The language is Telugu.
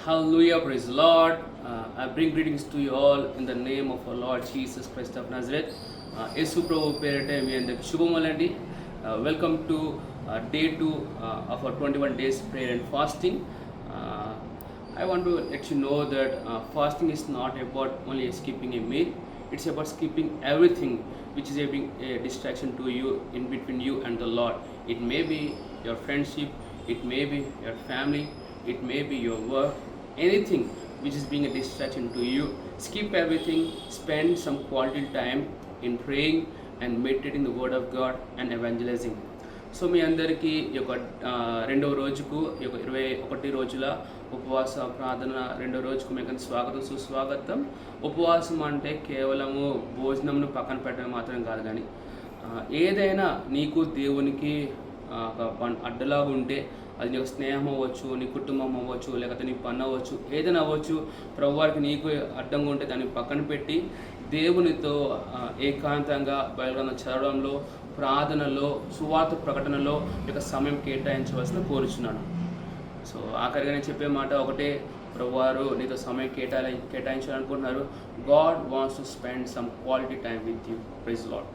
Hallelujah, praise the Lord. I bring greetings to you all in the name of our Lord Jesus Christ of Nazareth. యేసు ప్రభు పేరిట మీ అందరికి శుభములండి. Welcome to day 2 of our 21 days prayer and fasting. I want to let you know that fasting is not about only skipping a meal. It's about skipping everything which is a distraction to you in between you and the Lord. It may be your friendship, it may be your family, it may be your work, anything which is being a distraction to you. Skip everything, spend some quality time in praying and meditating the word of God and evangelizing. So మీ అందరికీ ఈ యొక్క రెండవ రోజుకు ఈ యొక్క 21 రోజుల ఉపవాస ప్రార్థన రెండవ రోజుకు మీకు స్వాగతం సుస్వాగతం. ఉపవాసం అంటే కేవలము భోజనమును పక్కన పెట్టడం మాత్రం కాదు, కానీ ఏదైనా నీకు దేవునికి అడ్డలాగా ఉంటే అది నీకు స్నేహం అవ్వచ్చు, నీ కుటుంబం అవ్వచ్చు, లేకపోతే నీ పని అవ్వచ్చు, ఏదైనా అవ్వచ్చు, ప్రభువారికి నీకు అడ్డంగా ఉంటే దాన్ని పక్కన పెట్టి దేవునితో ఏకాంతంగా బైబిల్ చదవడంలో, ప్రార్థనలో, సువార్త ప్రకటనలో ఇక సమయం కేటాయించవలసిన కోరుచున్నాను. సో ఆఖరిగా నేను చెప్పే మాట ఒకటే, ప్రభువారు నీతో సమయం కేటాయించాలనుకుంటున్నారు. God wants to spend some quality time with you. Praise lord.